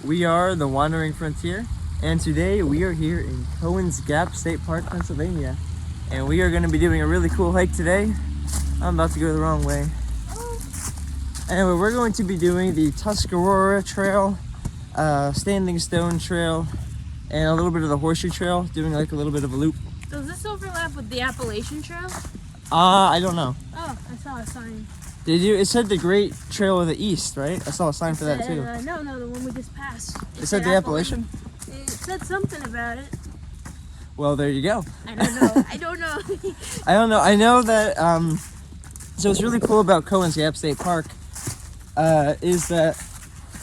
We are the Wandering Frontier, and today we are here in Cowans Gap State Park, Pennsylvania. And we are going to be doing a really cool hike today. I'm about to go the wrong way. Anyway, we're going to be doing the Tuscarora Trail, Standing Stone Trail, and a little bit of the Horseshoe Trail, doing like a little bit of a loop. Does this overlap with the Appalachian Trail? I don't know. Oh, I saw a sign. Did you? It said the Great Trail of the East, right? I saw a sign for that too. No, the one we just passed. It said the Appalachian? It said something about it. Well, there you go. I don't know. I don't know. I know that, so what's really cool about Cowans Gap State Park is that,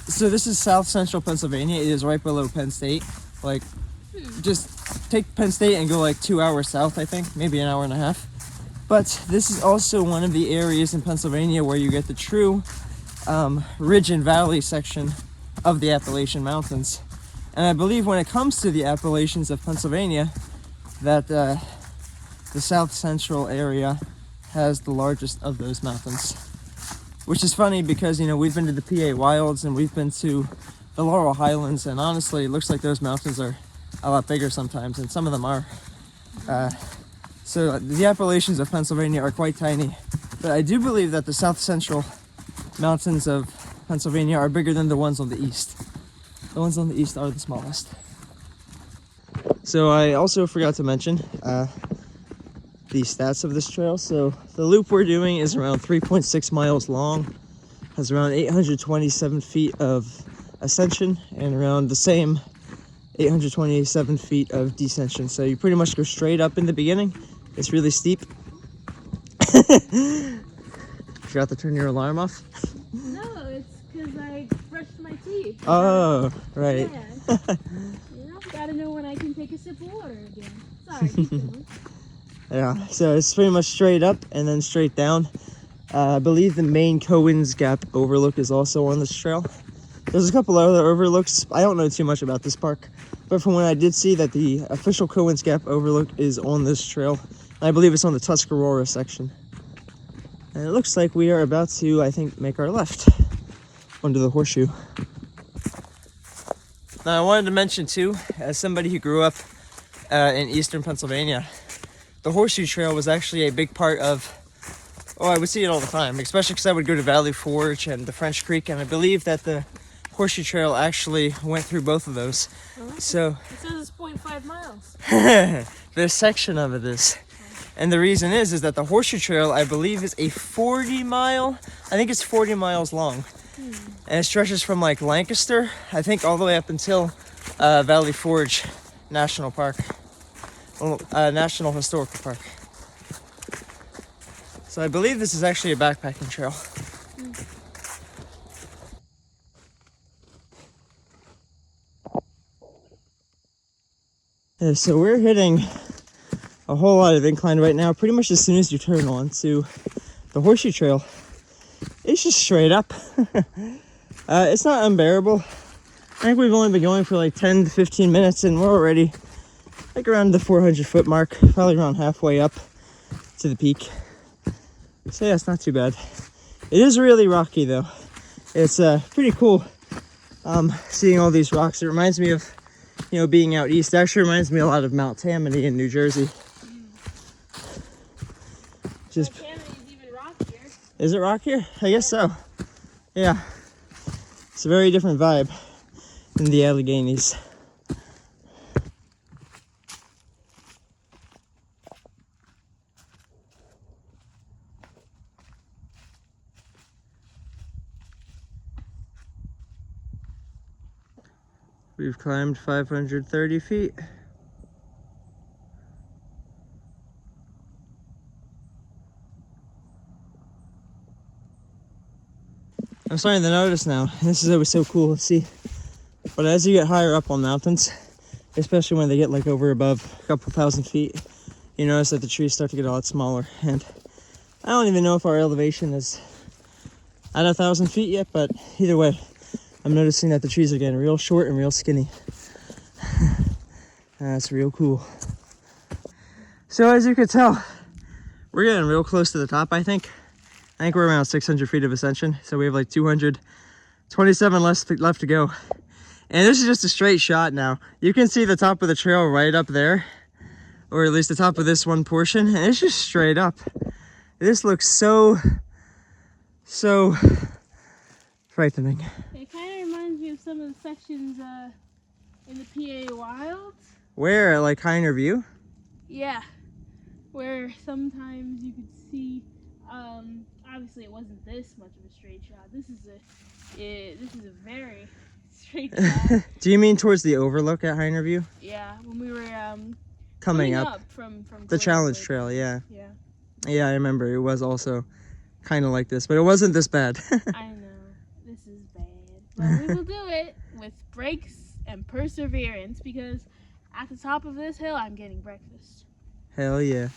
so this is south central Pennsylvania. It is right below Penn State. Like, just take Penn State and go like 2 hours south, I think, maybe an hour and a half. But this is also one of the areas in Pennsylvania where you get the true ridge and valley section of the Appalachian Mountains. And I believe when it comes to the Appalachians of Pennsylvania, that the south central area has the largest of those mountains. Which is funny because, you know, we've been to the PA Wilds and we've been to the Laurel Highlands, and honestly, it looks like those mountains are a lot bigger sometimes, and some of them are. So the Appalachians of Pennsylvania are quite tiny, but I do believe that the south central mountains of Pennsylvania are bigger than the ones on the east. The ones on the east are the smallest. So I also forgot to mention the stats of this trail. So the loop we're doing is around 3.6 miles long, has around 827 feet of ascension, and around the same 827 feet of descension. So you pretty much go straight up in the beginning. It's really steep. Forgot to turn your alarm off? No, it's because I brushed my teeth. Oh, right. Yeah. Gotta know when I can take a sip of water again. Sorry, keep going. Yeah, so it's pretty much straight up and then straight down. I believe the main Cowans Gap overlook is also on this trail. There's a couple other overlooks. I don't know too much about this park, but from when I did see that the official Cowans Gap overlook is on this trail, I believe it's on the Tuscarora section. And it looks like we are about to, I think, make our left onto the Horseshoe. Now I wanted to mention too, as somebody who grew up in eastern Pennsylvania, the Horseshoe Trail was actually a big part of, I would see it all the time, especially because I would go to Valley Forge and the French Creek, and I believe that the Horseshoe Trail actually went through both of those. Oh, So it says it's 0.5 miles. this section of it is. And the reason is that the Horseshoe Trail, I believe, is a 40 mile, I think it's 40 miles long. And it stretches from like Lancaster, I think, all the way up until Valley Forge National Park, National Historical Park. So I believe this is actually a backpacking trail. Yeah, so we're hitting a whole lot of incline right now. Pretty much as soon as you turn on to the Horseshoe Trail, it's just straight up. It's not unbearable. I think we've only been going for like 10 to 15 minutes and we're already like around the 400 foot mark, probably around halfway up to the peak. So yeah, it's not too bad. It is really rocky though. It's pretty cool seeing all these rocks. It reminds me of, you know, being out east. It actually reminds me a lot of Mount Tammany in New Jersey. Just, Mount Tammany's even rockier. Is it rockier? I guess so. Yeah. It's a very different vibe than the Alleghenies. We've climbed 530 feet. I'm starting to notice now, this is always so cool to see, but as you get higher up on mountains, especially when they get like over above a couple thousand feet, you notice that the trees start to get a lot smaller. And I don't even know if our elevation is at 1,000 feet yet, but either way, I'm noticing that the trees are getting real short and real skinny. That's real cool. So as you can tell, we're getting real close to the top, I think. I think we're around 600 feet of ascension, so we have like 227 left to go. And this is just a straight shot now. You can see the top of the trail right up there, or at least the top of this one portion, and it's just straight up. This looks so frightening. It kind of reminds me of some of the sections in the PA Wilds. Where, like Higher View? Yeah, where sometimes you could see. Obviously, it wasn't this much of a straight shot. This is a very straight shot. Do you mean towards the overlook at Higher View? Yeah, when we were coming up from the Challenge Trail. Yeah. Yeah. Yeah, I remember. It was also kind of like this, but it wasn't this bad. I know. This is bad. But we will do it with breaks and perseverance, because at the top of this hill, I'm getting breakfast. Hell yeah.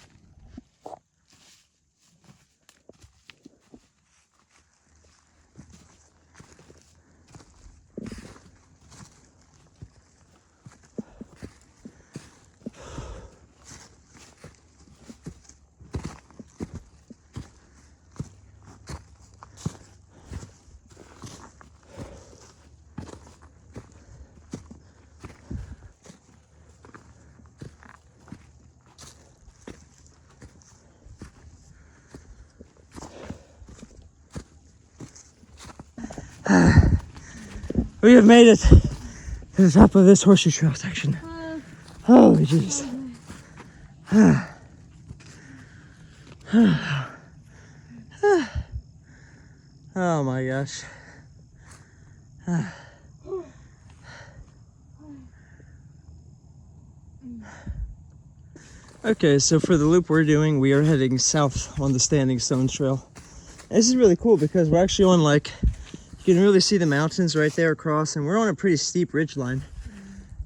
We have made it to the top of this Horseshoe Trail section. Holy jeez. Oh my gosh. Okay, so for the loop we're doing, we are heading south on the Standing Stone Trail. And this is really cool because we're actually on, like, you can really see the mountains right there across, and we're on a pretty steep ridgeline.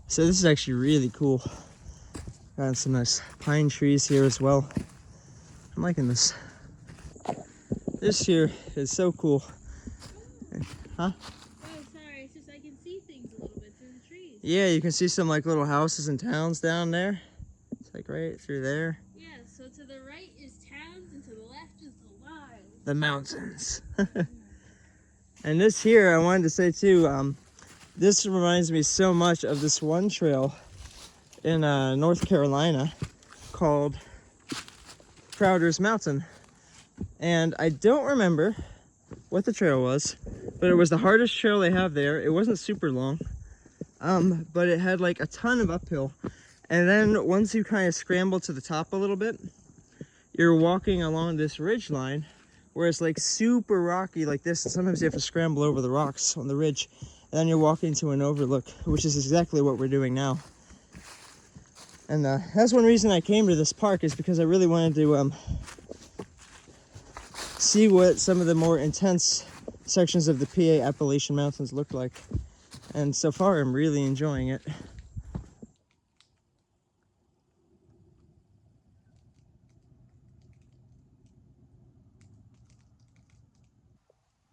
So this is actually really cool. Got some nice pine trees here as well. I'm liking this. This here is so cool. Huh? Oh, sorry. It's just I can see things a little bit through the trees. Yeah, you can see some like little houses and towns down there. It's like right through there. Yeah, so to the right is towns and to the left is the wild. The mountains. And this here, I wanted to say too, this reminds me so much of this one trail in North Carolina called Crowder's Mountain. And I don't remember what the trail was, but it was the hardest trail they have there. It wasn't super long, but it had like a ton of uphill. And then once you kind of scramble to the top a little bit, you're walking along this ridge line where it's like super rocky like this. And sometimes you have to scramble over the rocks on the ridge. And then you're walking to an overlook, which is exactly what we're doing now. And that's one reason I came to this park, is because I really wanted to see what some of the more intense sections of the PA Appalachian Mountains look like. And so far, I'm really enjoying it.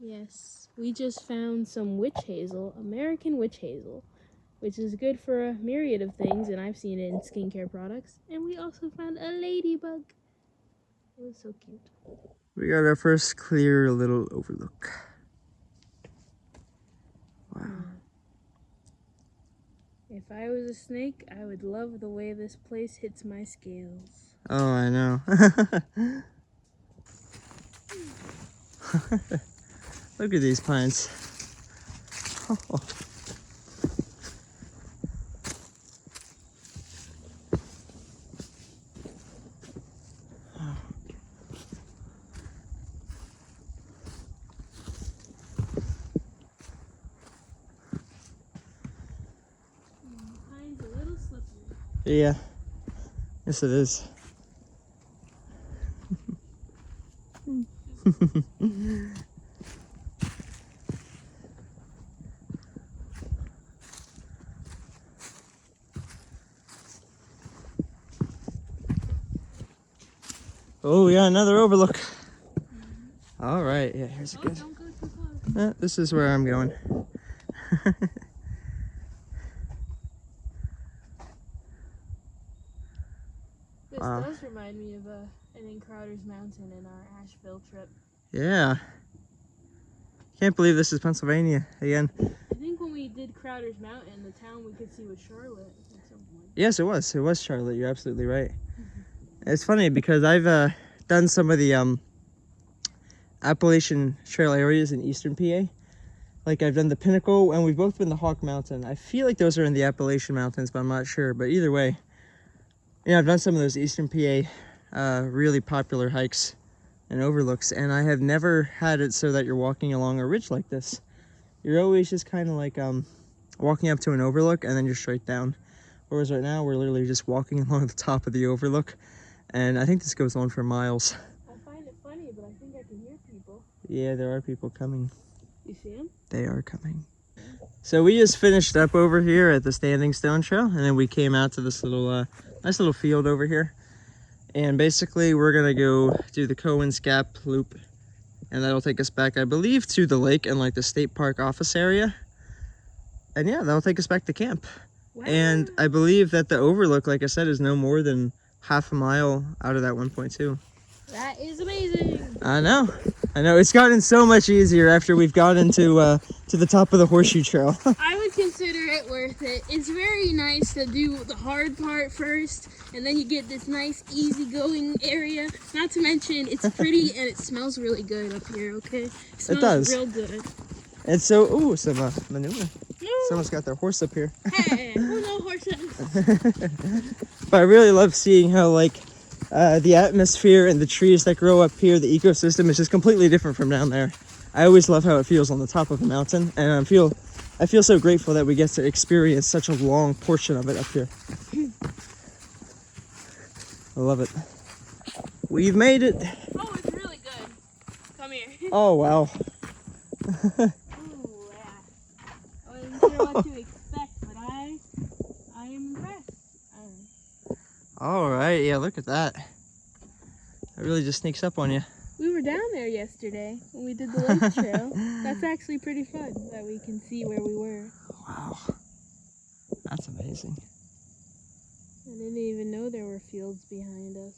Yes, we just found some witch hazel, American witch hazel, which is good for a myriad of things, and I've seen it in skincare products. And we also found a ladybug. It was so cute. We got our first clear little overlook. Wow. If I was a snake, I would love the way this place hits my scales. Oh, I know. Look at these pines. Oh. Pine's a little slippery. Yeah. Yes, it is. Oh, yeah, another overlook. All right, yeah, here's a good. Don't go too close. This is where I'm going. This does remind me of an in Crowder's Mountain in our Asheville trip. Yeah. Can't believe this is Pennsylvania again. I think when we did Crowder's Mountain, the town we could see was Charlotte at some point. Yes, it was. It was Charlotte. You're absolutely right. It's funny because I've done some of the Appalachian Trail areas in eastern PA. Like I've done the Pinnacle, and we've both been to Hawk Mountain. I feel like those are in the Appalachian Mountains, but I'm not sure. But either way, yeah, I've done some of those eastern PA really popular hikes and overlooks, and I have never had it so that you're walking along a ridge like this. You're always just kind of like walking up to an overlook and then you're straight down. Whereas right now we're literally just walking along the top of the overlook, and I think this goes on for miles. I find it funny, but I think I can hear people. Yeah, there are people coming. You see them? They are coming. So we just finished up over here at the Standing Stone Trail, and then we came out to this little nice little field over here. And basically we're gonna go do the Cowans Gap loop, and that'll take us back, I believe, to the lake and like the state park office area. And yeah, that'll take us back to camp. Wow. And I believe that the overlook, like I said, is no more than half a mile out of that 1.2. That is amazing. I know. It's gotten so much easier after we've gotten to the top of the Horseshoe Trail. I would consider it worth it. It's very nice to do the hard part first, and then you get this nice easy-going area. Not to mention, it's pretty and it smells really good up here. Okay, It does. Real good. And so, ooh, some manure. Someone's got their horse up here. Hey, who no horses? But I really love seeing how the atmosphere and the trees that grow up here, the ecosystem is just completely different from down there. I always love how it feels on the top of a mountain, and I feel so grateful that we get to experience such a long portion of it up here. I love it. We've made it. Oh, it's really good. Come here. Oh, wow. Ooh, yeah. I wasn't sure what to expect, but I am impressed. All right, yeah, look at that. It really just sneaks up on you. We were down there yesterday when we did the lake trail. That's actually pretty fun that we can see where we were. Wow, that's amazing. I didn't even know there were fields behind us.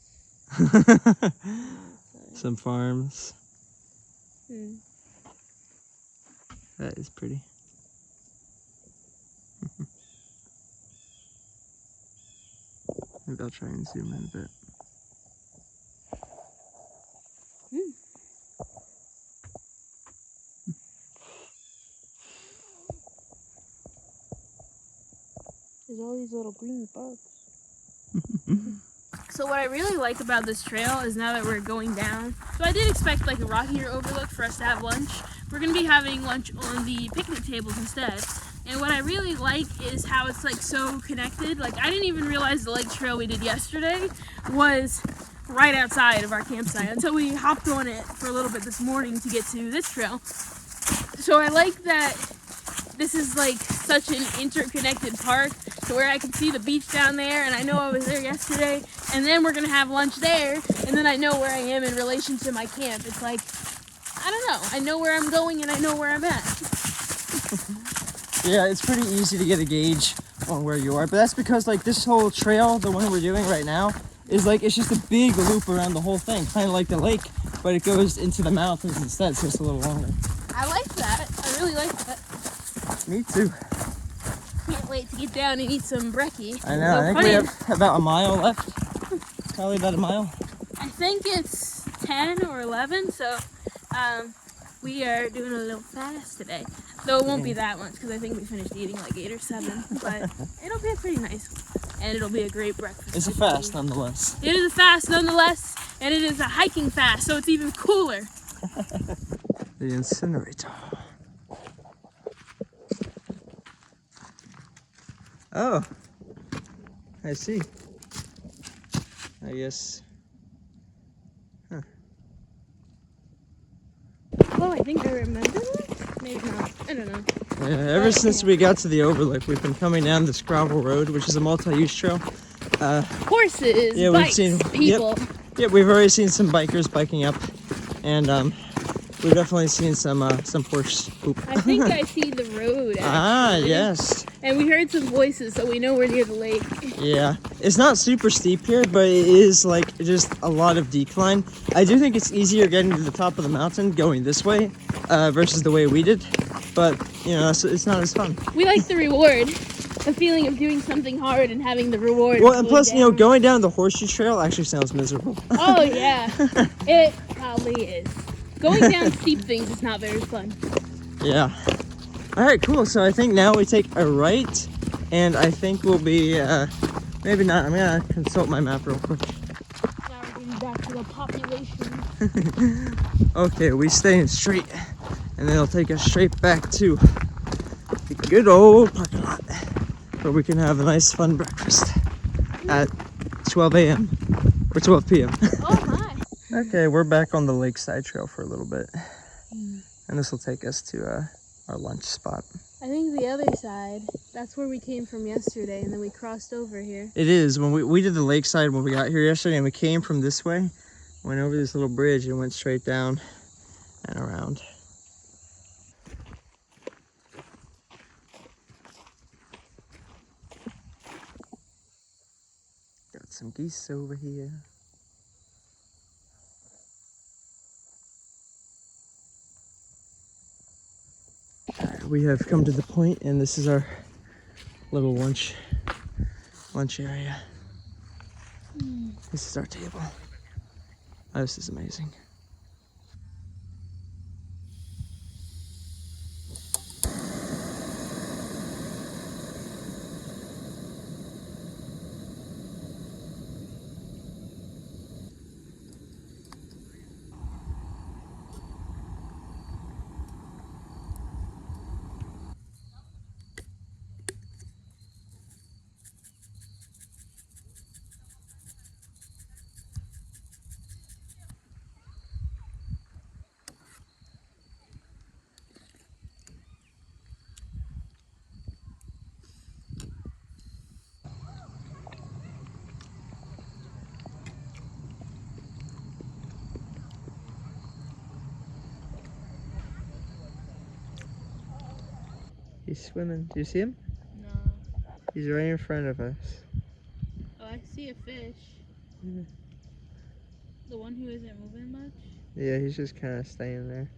Some farms. That is pretty. Maybe I'll try and zoom in a bit. There's all these little green bugs. So what I really like about this trail is now that we're going down, so I did expect like a rockier overlook for us to have lunch. We're going to be having lunch on the picnic tables instead. And what I really like is how it's like so connected. Like I didn't even realize the lake trail we did yesterday was right outside of our campsite until we hopped on it for a little bit this morning to get to this trail. So I like that this is like such an interconnected park to where I can see the beach down there, and I know I was there yesterday, and then we're gonna have lunch there, and then I know where I am in relation to my camp. It's like, I don't know, I know where I'm going and I know where I'm at. Yeah, it's pretty easy to get a gauge on where you are, but that's because like this whole trail, the one we're doing right now, is like, it's just a big loop around the whole thing, kind of like the lake, but it goes into the mountains instead, so it's a little longer. I like that. I really like that. Me too. Can't wait to get down and eat some brekkie. I know, I think we have about a mile left. Probably about a mile. I think it's 10 or 11, so we are doing a little fast today. Though it won't be that much, because I think we finished eating like 8 or 7, but it'll be a pretty nice one. And ittle be a great breakfast. It's a fast nonetheless. It is a fast nonetheless, and it is a hiking fast, so it's even cooler. The incinerator. Oh, I see. I guess. Huh. Oh, I think I remember that? Maybe not. I don't know. Yeah, ever since we got to the overlook, we've been coming down this gravel road, which is a multi-use trail. Horses, yeah, bikes, we've seen people. Yep, we've already seen some bikers biking up, and we've definitely seen some horse poop. I think I see the road. Actually. Yes. And we heard some voices, so we know we're near the lake. Yeah, it's not super steep here, but it is like just a lot of decline. I do think it's easier getting to the top of the mountain going this way versus the way we did. but you know, it's not as fun. We like the reward, the feeling of doing something hard and having the reward. Well, of and going plus, you know, down. going down the Horseshoe Trail actually sounds miserable. Oh yeah, it probably is. Going down steep things is not very fun. Yeah. All right, cool. So I think now we take a right, and I think we'll be maybe not. I'm gonna consult my map real quick. Now we're getting back to the population. Okay, we staying straight, and then it'll take us straight back to the good old parking lot, where we can have a nice fun breakfast at 12 a.m. or 12 p.m. Oh my! Okay, we're back on the Lakeside Trail for a little bit, and this will take us to our lunch spot. I think the other side, that's where we came from yesterday, and then we crossed over here. It is. When we did the Lakeside when we got here yesterday, and we came from this way, went over this little bridge and went straight down and around. Got some geese over here. We have come to the point, and this is our little lunch area. This is our table. Oh, this is amazing. He's swimming. Do you see him? No. He's right in front of us. Oh, I see a fish. Yeah. The one who isn't moving much? Yeah, he's just kind of staying there.